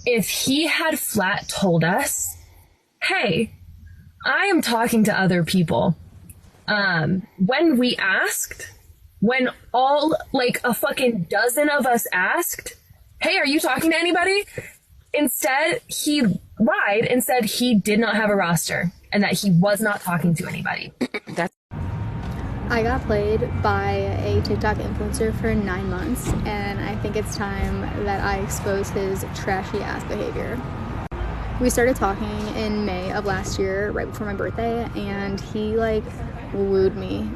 if he had flat told us, hey, I am talking to other people. When we asked, when all, like, a fucking dozen of us asked, hey, are you talking to anybody? Instead, he lied and said he did not have a roster and that he was not talking to anybody. I got played by a TikTok influencer for 9 months, and I think it's time that I expose his trashy ass behavior. We started talking in May of last year, right before my birthday, and he like wooed me.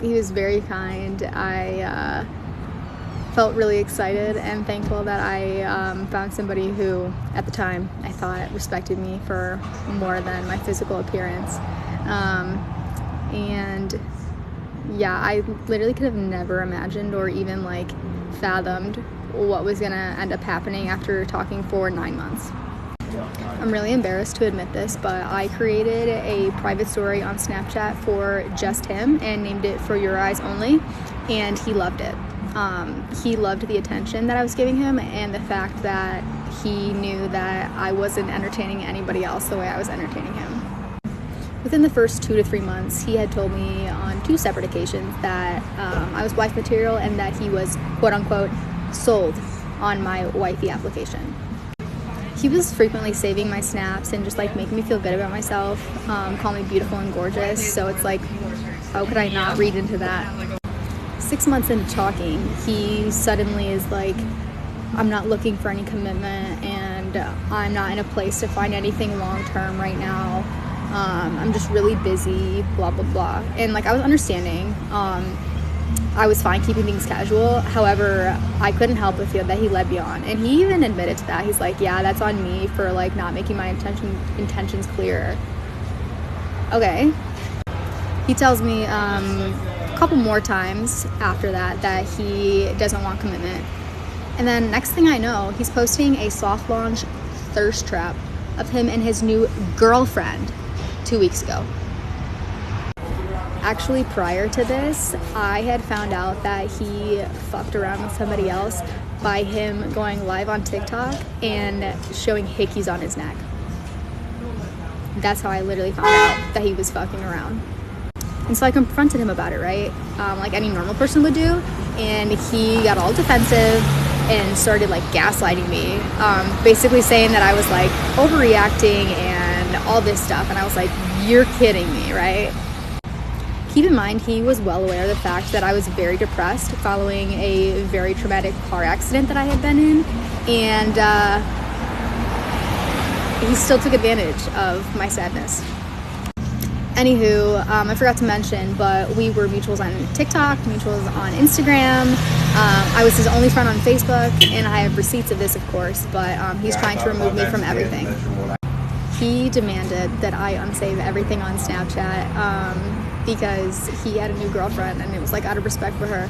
He was very kind. I felt really excited and thankful that I found somebody who, at the time, I thought respected me for more than my physical appearance. And yeah, I literally could have never imagined or even like fathomed what was gonna end up happening after talking for 9 months. I'm really embarrassed to admit this, but I created a private story on Snapchat for just him and named it For Your Eyes Only, and he loved it. He loved the attention that I was giving him and the fact that he knew that I wasn't entertaining anybody else the way I was entertaining him. Within the first 2 to 3 months, he had told me on 2 separate occasions that I was wife material and that he was, quote-unquote, sold on my wifey application. He was frequently saving my snaps and just like making me feel good about myself, calling me beautiful and gorgeous, so it's like, how could I not read into that? 6 months into talking, he suddenly is like, I'm not looking for any commitment and I'm not in a place to find anything long-term right now. I'm just really busy, blah, blah, blah. And like, I was understanding. I was fine keeping things casual. However, I couldn't help but feel that he led me on. And he even admitted to that. He's like, yeah, that's on me for like not making my intentions clear. Okay. He tells me a couple more times after that he doesn't want commitment. And then next thing I know, he's posting a soft launch thirst trap of him and his new girlfriend 2 weeks ago. Actually, prior to this, I had found out that he fucked around with somebody else by him going live on TikTok and showing hickeys on his neck. That's how I literally found out that he was fucking around. And so I confronted him about it, right? Like any normal person would do. And he got all defensive and started like gaslighting me. Basically saying that I was like overreacting and all this stuff. And I was like, you're kidding me, right? Keep in mind, he was well aware of the fact that I was very depressed following a very traumatic car accident that I had been in. And he still took advantage of my sadness. Anywho, I forgot to mention, but we were mutuals on TikTok, mutuals on Instagram. I was his only friend on Facebook, and I have receipts of this, of course, but he's trying to remove me from everything. He demanded that I unsave everything on Snapchat because he had a new girlfriend, and it was like out of respect for her.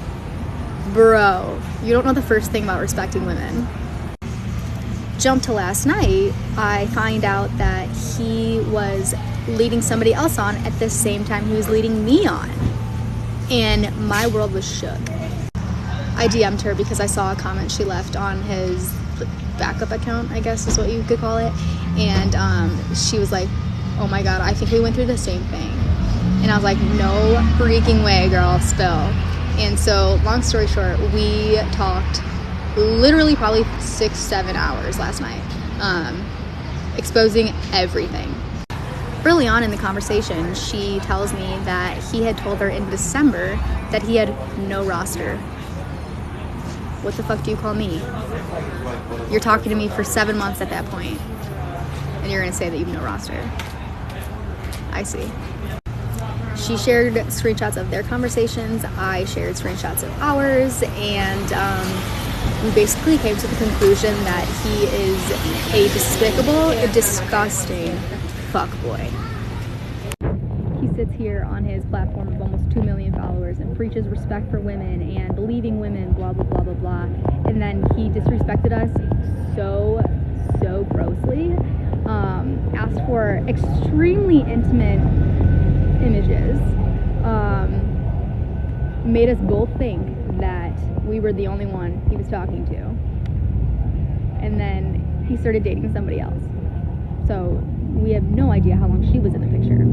Bro, you don't know the first thing about respecting women. Jump to last night, I find out that he was leading somebody else on at the same time he was leading me on. And my world was shook. I DM'd her because I saw a comment she left on his backup account, I guess is what you could call it. And she was like, oh my God, I think we went through the same thing. And I was like, no freaking way, girl, spill. And so, long story short, we talked literally probably 6-7 hours last night, exposing everything. Early on in the conversation, she tells me that he had told her in December that he had no roster. What the fuck do you call me? You're talking to me for 7 months at that point, and you're gonna say that you have no roster. I see. She shared screenshots of their conversations, I shared screenshots of ours, and we basically came to the conclusion that he is a despicable, disgusting fuckboy. He sits here on his platform of almost 2 million followers and preaches respect for women and believing women, blah, blah, blah, blah, blah. And then he disrespected us so grossly, asked for extremely intimate images, made us both think that we were the only one he was talking to, and then he started dating somebody else. So we have no idea how long she was in the picture.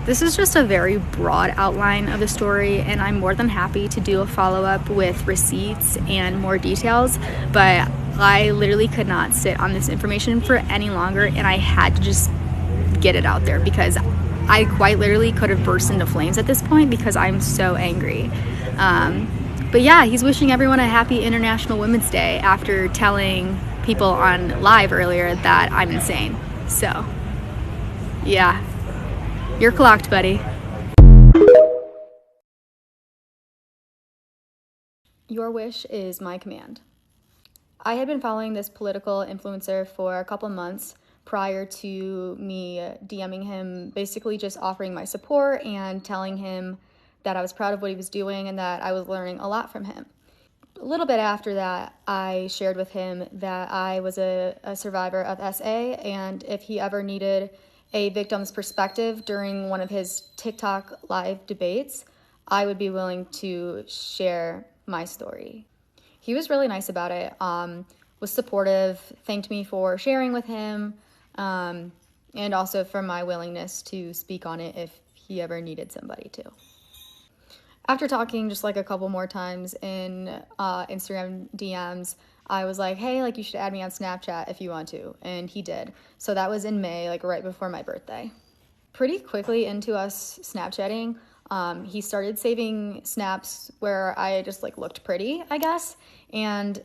This is just a very broad outline of the story, and I'm more than happy to do a follow-up with receipts and more details, but I literally could not sit on this information for any longer, and I had to just get it out there because I quite literally could have burst into flames at this point because I'm so angry. But yeah, he's wishing everyone a happy International Women's Day after telling people on live earlier that I'm insane. So, yeah. You're clocked, buddy. Your wish is my command. I had been following this political influencer for a couple months prior to me DMing him, basically just offering my support and telling him that I was proud of what he was doing and that I was learning a lot from him. A little bit after that, I shared with him that I was a survivor of SA, and if he ever needed a victim's perspective during one of his TikTok live debates, I would be willing to share my story. He was really nice about it, was supportive, thanked me for sharing with him, and also for my willingness to speak on it if he ever needed somebody to. After talking just like a couple more times in Instagram DMs, I was like, hey, like you should add me on Snapchat if you want to, and he did. So that was in May, like right before my birthday. Pretty quickly into us Snapchatting, he started saving snaps where I just like looked pretty, I guess, and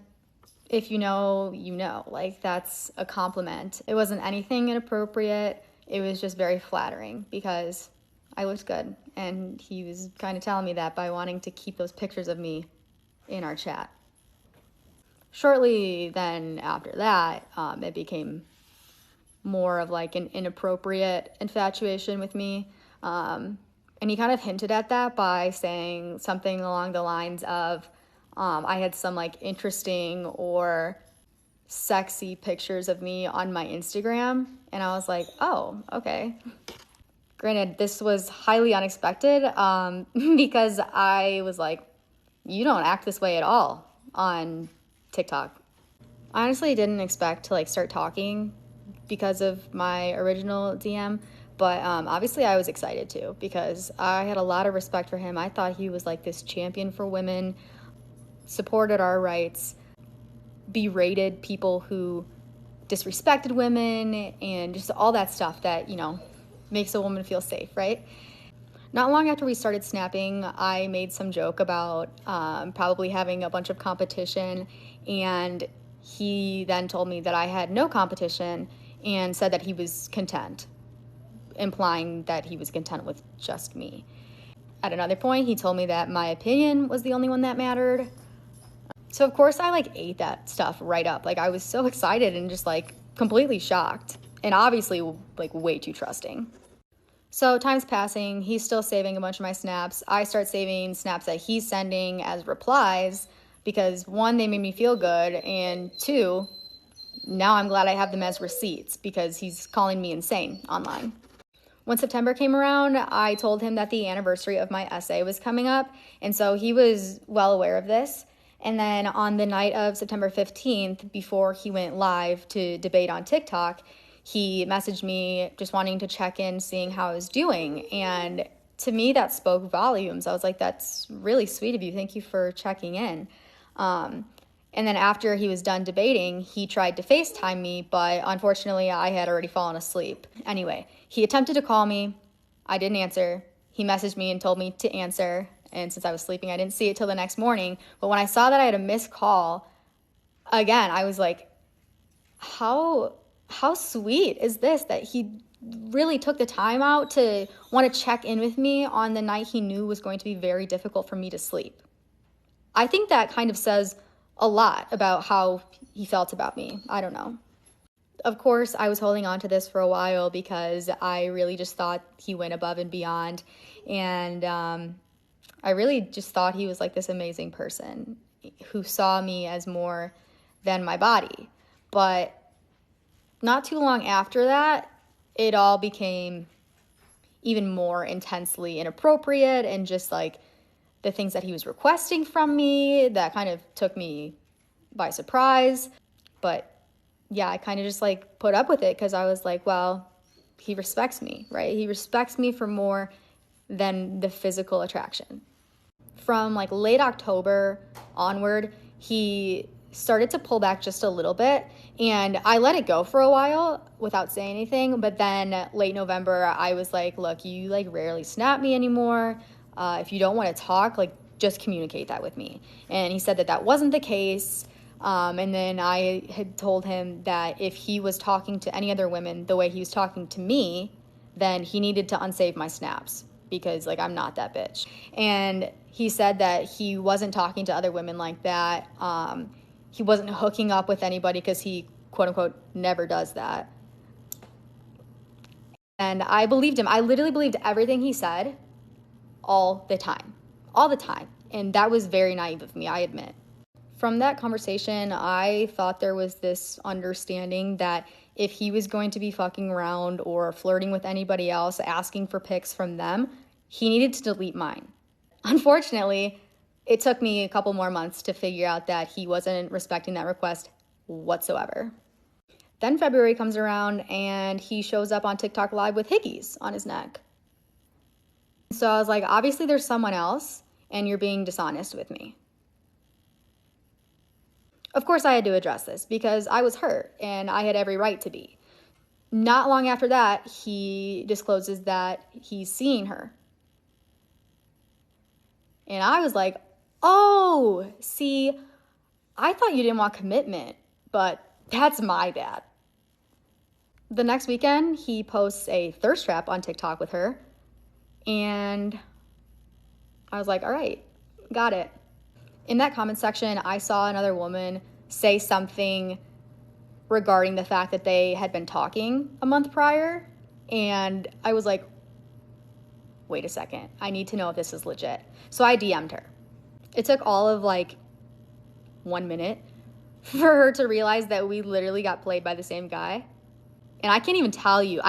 if you know, you know, like that's a compliment. It wasn't anything inappropriate, it was just very flattering because I looked good, and he was kind of telling me that by wanting to keep those pictures of me in our chat. Shortly then after that, it became more of like an inappropriate infatuation with me, and he kind of hinted at that by saying something along the lines of I had some like interesting or sexy pictures of me on my Instagram, and I was like, oh, okay. Granted, this was highly unexpected because I was like, you don't act this way at all on TikTok. I honestly didn't expect to like start talking because of my original DM, but obviously I was excited too because I had a lot of respect for him. I thought he was like this champion for women, supported our rights, berated people who disrespected women, and just all that stuff that, you know, makes a woman feel safe, right? Not long after we started snapping, I made some joke about probably having a bunch of competition, and he then told me that I had no competition and said that he was content, implying that he was content with just me. At another point, he told me that my opinion was the only one that mattered. So of course I like ate that stuff right up. Like I was so excited and just like completely shocked, and obviously like way too trusting. So time's passing, he's still saving a bunch of my snaps. I start saving snaps that he's sending as replies because one, they made me feel good, and two, now I'm glad I have them as receipts because he's calling me insane online. When September came around, I told him that the anniversary of my essay was coming up, and so he was well aware of this. And then on the night of September 15th, before he went live to debate on TikTok, he messaged me just wanting to check in, seeing how I was doing. And to me, that spoke volumes. I was like, that's really sweet of you. Thank you for checking in. And then after he was done debating, he tried to FaceTime me, but unfortunately, I had already fallen asleep. Anyway, he attempted to call me. I didn't answer. He messaged me and told me to answer. And since I was sleeping, I didn't see it till the next morning. But when I saw that I had a missed call, again, I was like, how sweet is this that he really took the time out to want to check in with me on the night he knew was going to be very difficult for me to sleep. I think that kind of says a lot about how he felt about me. I don't know. Of course, I was holding on to this for a while because I really just thought he went above and beyond. And I really just thought he was like this amazing person who saw me as more than my body. But not too long after that, it all became even more intensely inappropriate, and just like the things that he was requesting from me that kind of took me by surprise. But yeah, I kind of just like put up with it because I was like, well, he respects me, right? He respects me for more than the physical attraction. From like late October onward, he started to pull back just a little bit, and I let it go for a while without saying anything. But then late November, I was like, look, you like rarely snap me anymore. If you don't want to talk, like just communicate that with me. And he said that that wasn't the case. And then I had told him that if he was talking to any other women the way he was talking to me, then he needed to unsave my snaps because like I'm not that bitch. And he said that he wasn't talking to other women like that. He wasn't hooking up with anybody because he, quote unquote, never does that. And I believed him. I literally believed everything he said all the time. All the time. And that was very naive of me, I admit. From that conversation, I thought there was this understanding that if he was going to be fucking around or flirting with anybody else, asking for pics from them, he needed to delete mine. Unfortunately, it took me a couple more months to figure out that he wasn't respecting that request whatsoever. Then February comes around and he shows up on TikTok live with hickeys on his neck. So I was like, obviously there's someone else and you're being dishonest with me. Of course I had to address this because I was hurt and I had every right to be. Not long after that, he discloses that he's seeing her. And I was like, oh, see, I thought you didn't want commitment, but that's my bad. The next weekend, he posts a thirst trap on TikTok with her. And I was like, all right, got it. In that comment section, I saw another woman say something regarding the fact that they had been talking a month prior. And I was like, wait a second, I need to know if this is legit. So I DM'd her. It took all of like 1 minute for her to realize that we literally got played by the same guy. And I can't even tell you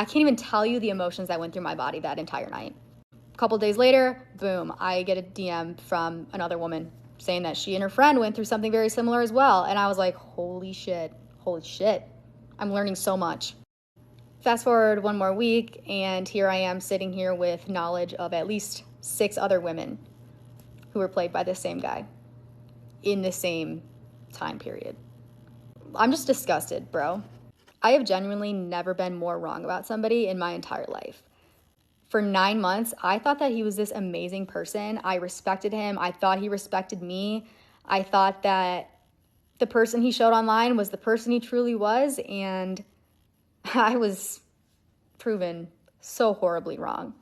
the emotions that went through my body that entire night. A couple days later, boom, I get a DM from another woman saying that she and her friend went through something very similar as well. And I was like, holy shit. I'm learning so much. Fast forward one more week, and here I am sitting here with knowledge of at least 6 other women who were played by the same guy in the same time period. I'm just disgusted, bro. I have genuinely never been more wrong about somebody in my entire life. For 9 months, I thought that he was this amazing person. I respected him. I thought he respected me. I thought that the person he showed online was the person he truly was, and I was proven so horribly wrong.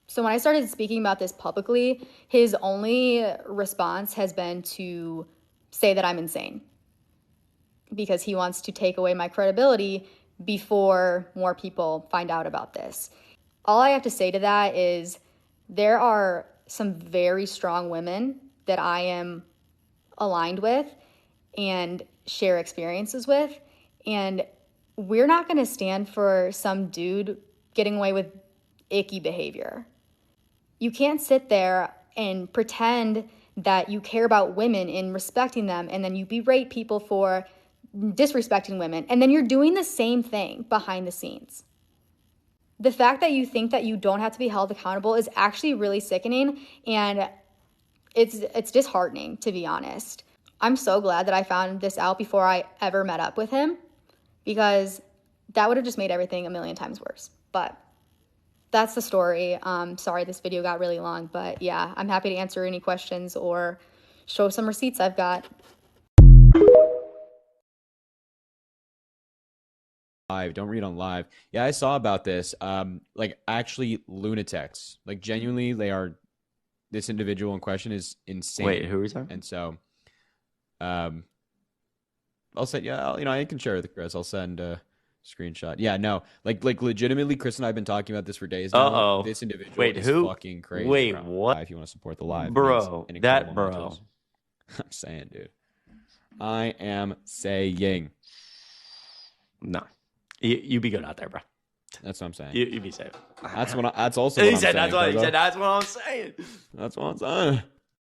So when I started speaking about this publicly, his only response has been to say that I'm insane because he wants to take away my credibility before more people find out about this. All I have to say to that is there are some very strong women that I am aligned with and share experiences with, and we're not going to stand for some dude getting away with icky behavior. You can't sit there and pretend that you care about women and respecting them, and then you berate people for disrespecting women, and then you're doing the same thing behind the scenes. The fact that you think that you don't have to be held accountable is actually really sickening, and it's disheartening, to be honest. I'm so glad that I found this out before I ever met up with him, because that would have just made everything a million times worse. But that's the story. Sorry this video got really long, but yeah, I'm happy to answer any questions or show some receipts I've got. Live, don't read on live. Yeah, I saw about this. Like actually lunatics. Like genuinely, this individual in question is insane. Wait, who is that? And so, I'll send, yeah, I can share with Chris. I'll send a screenshot. Yeah, no, like legitimately, Chris and I have been talking about this for days now. Uh-oh. This individual Wait, is who? fucking crazy. Wait, bro. what? If you want to support the live, bro, that bro. mentals. I'm saying, dude. I am saying. No. You be good out there, bro. That's what I'm saying. You be safe. That's also what I'm saying. That's what he said. That's what I'm saying. That's what I'm saying.